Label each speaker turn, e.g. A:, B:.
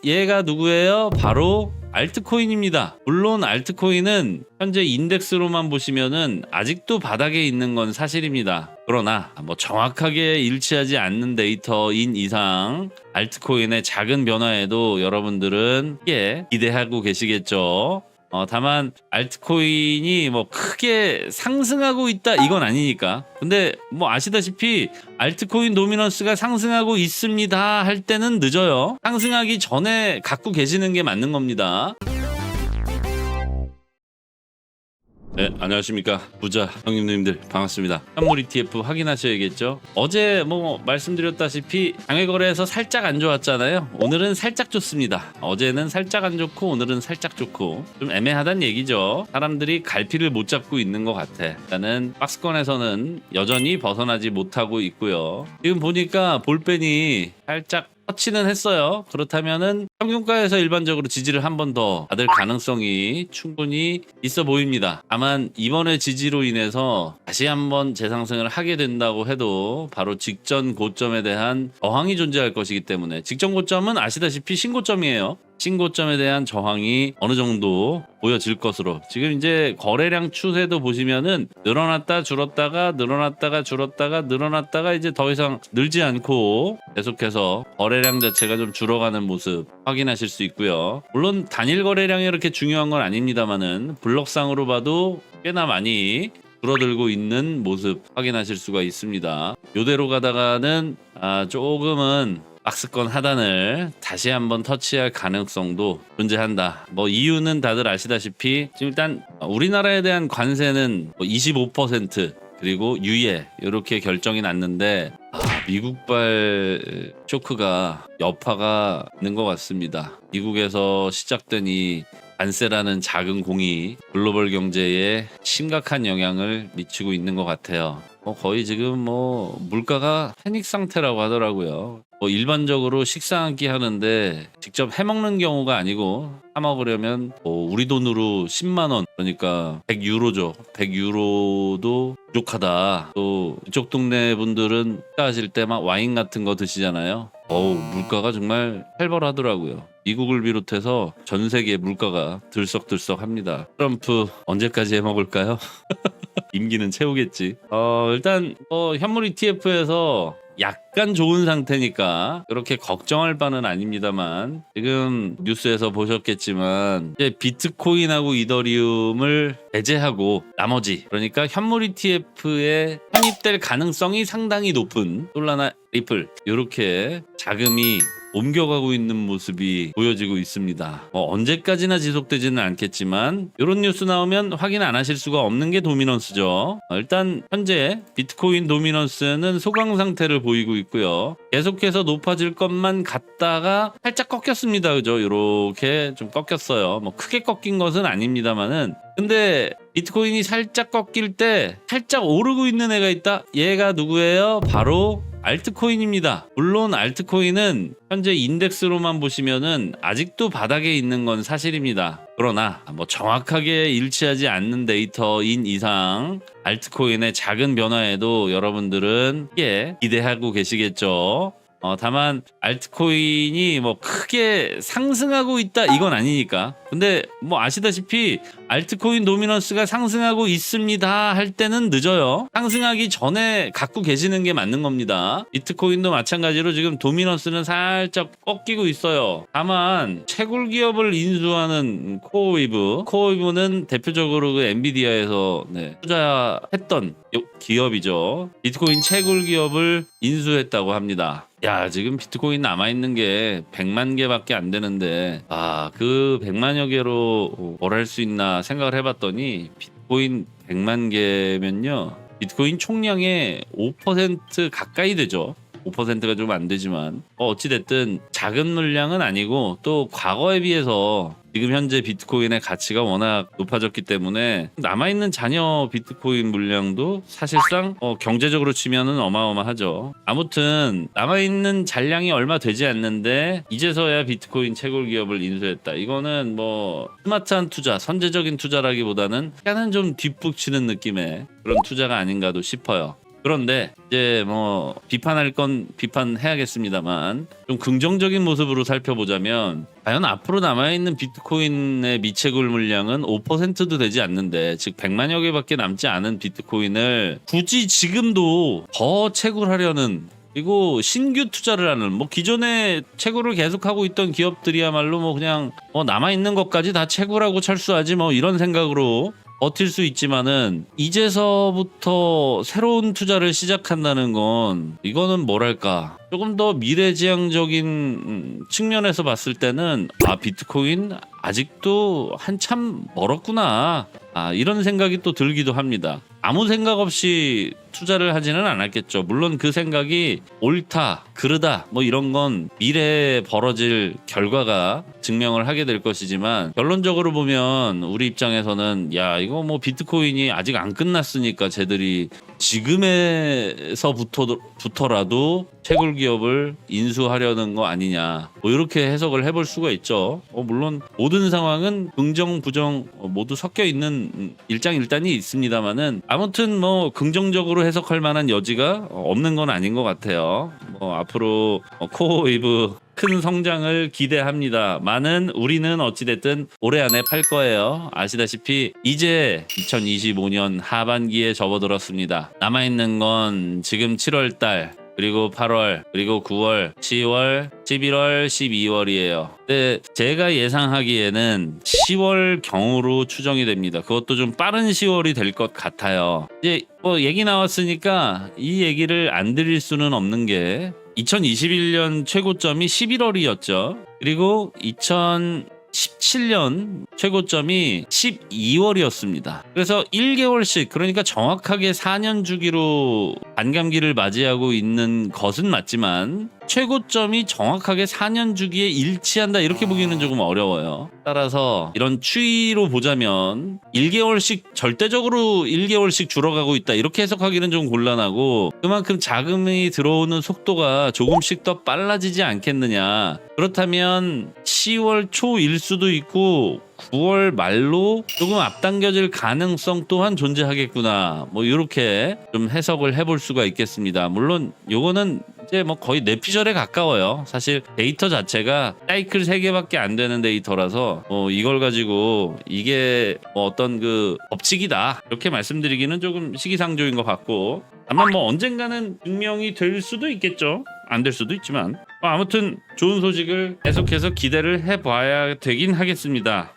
A: 얘가 누구예요? 바로 알트코인입니다. 물론 알트코인은 현재 인덱스로만 보시면은 아직도 바닥에 있는 건 사실입니다. 그러나 뭐 정확하게 일치하지 않는 데이터인 이상 알트코인의 작은 변화에도 여러분들은 크게 기대하고 계시겠죠. 다만 알트코인이 뭐 크게 상승하고 있다 이건 아니니까. 근데 뭐 아시다시피 알트코인 도미넌스가 상승하고 있습니다 할 때는 늦어요. 상승하기 전에 갖고 계시는 게 맞는 겁니다. 네, 안녕하십니까 부자 형님들 반갑습니다. 현물 ETF 확인하셔야겠죠. 어제 뭐 말씀드렸다시피 장외거래에서 살짝 안 좋았잖아요. 오늘은 살짝 좋습니다. 어제는 살짝 안 좋고 오늘은 살짝 좋고 좀 애매하단 얘기죠. 사람들이 갈피를 못 잡고 있는 것 같아. 일단은 박스권에서는 여전히 벗어나지 못하고 있고요. 지금 보니까 볼펜이 살짝 터치는 했어요. 그렇다면은 평균가에서 일반적으로 지지를 한 번 더 받을 가능성이 충분히 있어 보입니다. 다만 이번에 지지로 인해서 다시 한번 재상승을 하게 된다고 해도 바로 직전 고점에 대한 저항이 존재할 것이기 때문에 직전 고점은 아시다시피 신고점이에요. 신고점에 대한 저항이 어느 정도 보여질 것으로 지금 이제 거래량 추세도 보시면은 늘어났다 줄었다가 늘어났다가 줄었다가 늘어났다가 이제 더 이상 늘지 않고 계속해서 거래량 자체가 좀 줄어가는 모습 확인하실 수 있고요. 물론 단일 거래량이 이렇게 중요한 건 아닙니다만은 블록상으로 봐도 꽤나 많이 줄어들고 있는 모습 확인하실 수가 있습니다. 요대로 가다가는 조금은 박스권 하단을 다시 한번 터치할 가능성도 존재한다. 뭐 이유는 다들 아시다시피 지금 일단 우리나라에 대한 관세는 25% 그리고 유예 이렇게 결정이 났는데 미국발 쇼크가 여파가 있는 것 같습니다. 미국에서 시작된 이 관세라는 작은 공이 글로벌 경제에 심각한 영향을 미치고 있는 것 같아요. 거의 지금 물가가 패닉 상태라고 하더라고요. 일반적으로 식사 한 끼 하는데 직접 해먹는 경우가 아니고 사 먹으려면 우리 돈으로 10만 원 그러니까 100유로죠. 100유로도 부족하다. 또 이쪽 동네 분들은 식사하실 때 막 와인 같은 거 드시잖아요. 물가가 정말 살벌하더라고요. 미국을 비롯해서 전 세계 물가가 들썩들썩합니다. 트럼프 언제까지 해먹을까요? 임기는 채우겠지. 일단 현물 ETF에서 약간 좋은 상태니까 그렇게 걱정할 바는 아닙니다만 지금 뉴스에서 보셨겠지만 이제 비트코인하고 이더리움을 배제하고 나머지 그러니까 현물 ETF에 편입될 가능성이 상당히 높은 솔라나, 리플 이렇게 자금이 옮겨가고 있는 모습이 보여지고 있습니다. 언제까지나 지속되지는 않겠지만 이런 뉴스 나오면 확인 안 하실 수가 없는 게 도미넌스죠. 일단 현재 비트코인 도미넌스는 소강 상태를 보이고 있고요. 계속해서 높아질 것만 같다가 살짝 꺾였습니다. 그죠? 이렇게 좀 꺾였어요. 크게 꺾인 것은 아닙니다만은 근데 비트코인이 살짝 꺾일 때 살짝 오르고 있는 애가 있다. 얘가 누구예요? 바로 알트코인입니다. 물론 알트코인은 현재 인덱스로만 보시면은 아직도 바닥에 있는 건 사실입니다. 그러나 뭐 정확하게 일치하지 않는 데이터인 이상 알트코인의 작은 변화에도 여러분들은 크게 기대하고 계시겠죠. 다만 알트코인이 뭐 크게 상승하고 있다 이건 아니니까. 근데 뭐 아시다시피 알트코인 도미넌스가 상승하고 있습니다 할 때는 늦어요. 상승하기 전에 갖고 계시는 게 맞는 겁니다. 비트코인도 마찬가지로 지금 도미넌스는 살짝 꺾이고 있어요. 다만 채굴 기업을 인수하는 코어웨이브는 대표적으로 그 엔비디아에서 투자했던 기업이죠. 비트코인 채굴 기업을 인수했다고 합니다. 지금 비트코인 남아있는 게 100만 개밖에 안 되는데 그 100만여 개로 뭘 할 수 있나 생각을 해봤더니 비트코인 100만 개면요 비트코인 총량의 5% 가까이 되죠. 5%가 좀 안 되지만 어찌됐든 작은 물량은 아니고 또 과거에 비해서 지금 현재 비트코인의 가치가 워낙 높아졌기 때문에 남아있는 잔여 비트코인 물량도 사실상 경제적으로 치면은 어마어마하죠. 아무튼 남아있는 잔량이 얼마 되지 않는데 이제서야 비트코인 채굴 기업을 인수했다. 이거는 뭐 스마트한 투자, 선제적인 투자라기보다는 약간은 좀 뒷북치는 느낌의 그런 투자가 아닌가도 싶어요. 그런데 이제 뭐 비판할 건 비판해야겠습니다만 좀 긍정적인 모습으로 살펴보자면 과연 앞으로 남아있는 비트코인의 미채굴 물량은 5%도 되지 않는데, 즉 100만여 개밖에 남지 않은 비트코인을 굳이 지금도 더 채굴하려는, 그리고 신규 투자를 하는, 뭐 기존에 채굴을 계속하고 있던 기업들이야말로 뭐 그냥 남아있는 것까지 다 채굴하고 철수하지 뭐 이런 생각으로 버틸 수 있지만은, 이제서부터 새로운 투자를 시작한다는 건 이거는 뭐랄까 조금 더 미래지향적인 측면에서 봤을 때는 비트코인 아직도 한참 멀었구나, 이런 생각이 또 들기도 합니다. 아무 생각 없이 투자를 하지는 않았겠죠. 물론 그 생각이 옳다, 그르다 뭐 이런 건 미래에 벌어질 결과가 증명을 하게 될 것이지만, 결론적으로 보면 우리 입장에서는 야, 이거 뭐 비트코인이 아직 안 끝났으니까 쟤들이 지금에서부터라도 채굴 기업을 인수하려는 거 아니냐, 뭐 이렇게 해석을 해볼 수가 있죠. 물론 모든 상황은 긍정 부정 모두 섞여 있는 일장일단이 있습니다만은, 아무튼 뭐 긍정적으로 해석할 만한 여지가 없는 건 아닌 것 같아요. 뭐 앞으로 코어웨이브 큰 성장을 기대합니다. 많은 우리는 어찌됐든 올해 안에 팔 거예요. 아시다시피 이제 2025년 하반기에 접어들었습니다. 남아있는 건 지금 7월달, 그리고 8월, 그리고 9월, 10월, 11월, 12월이에요. 근데 제가 예상하기에는 10월 경으로 추정이 됩니다. 그것도 좀 빠른 10월이 될 것 같아요. 이제 뭐 얘기 나왔으니까 이 얘기를 안 드릴 수는 없는 게, 2021년 최고점이 11월이었죠. 그리고 2017년 최고점이 12월이었습니다. 그래서 1개월씩, 그러니까 정확하게 4년 주기로 반감기를 맞이하고 있는 것은 맞지만, 최고점이 정확하게 4년 주기에 일치한다, 이렇게 보기는 조금 어려워요. 따라서 이런 추이로 보자면 1개월씩, 절대적으로 1개월씩 줄어가고 있다, 이렇게 해석하기는 좀 곤란하고, 그만큼 자금이 들어오는 속도가 조금씩 더 빨라지지 않겠느냐. 그렇다면 10월 초일 수도 있고 9월 말로 조금 앞당겨질 가능성 또한 존재하겠구나, 뭐 이렇게 좀 해석을 해볼 수가 있겠습니다. 물론 요거는 이제 뭐 거의 내피셜에 가까워요. 사실 데이터 자체가 사이클 3개밖에 안 되는 데이터라서 이걸 가지고 이게 뭐 어떤 그 법칙이다, 이렇게 말씀드리기는 조금 시기상조인 것 같고, 다만 뭐 언젠가는 증명이 될 수도 있겠죠. 안 될 수도 있지만 아무튼 좋은 소식을 계속해서 기대를 해봐야 되긴 하겠습니다.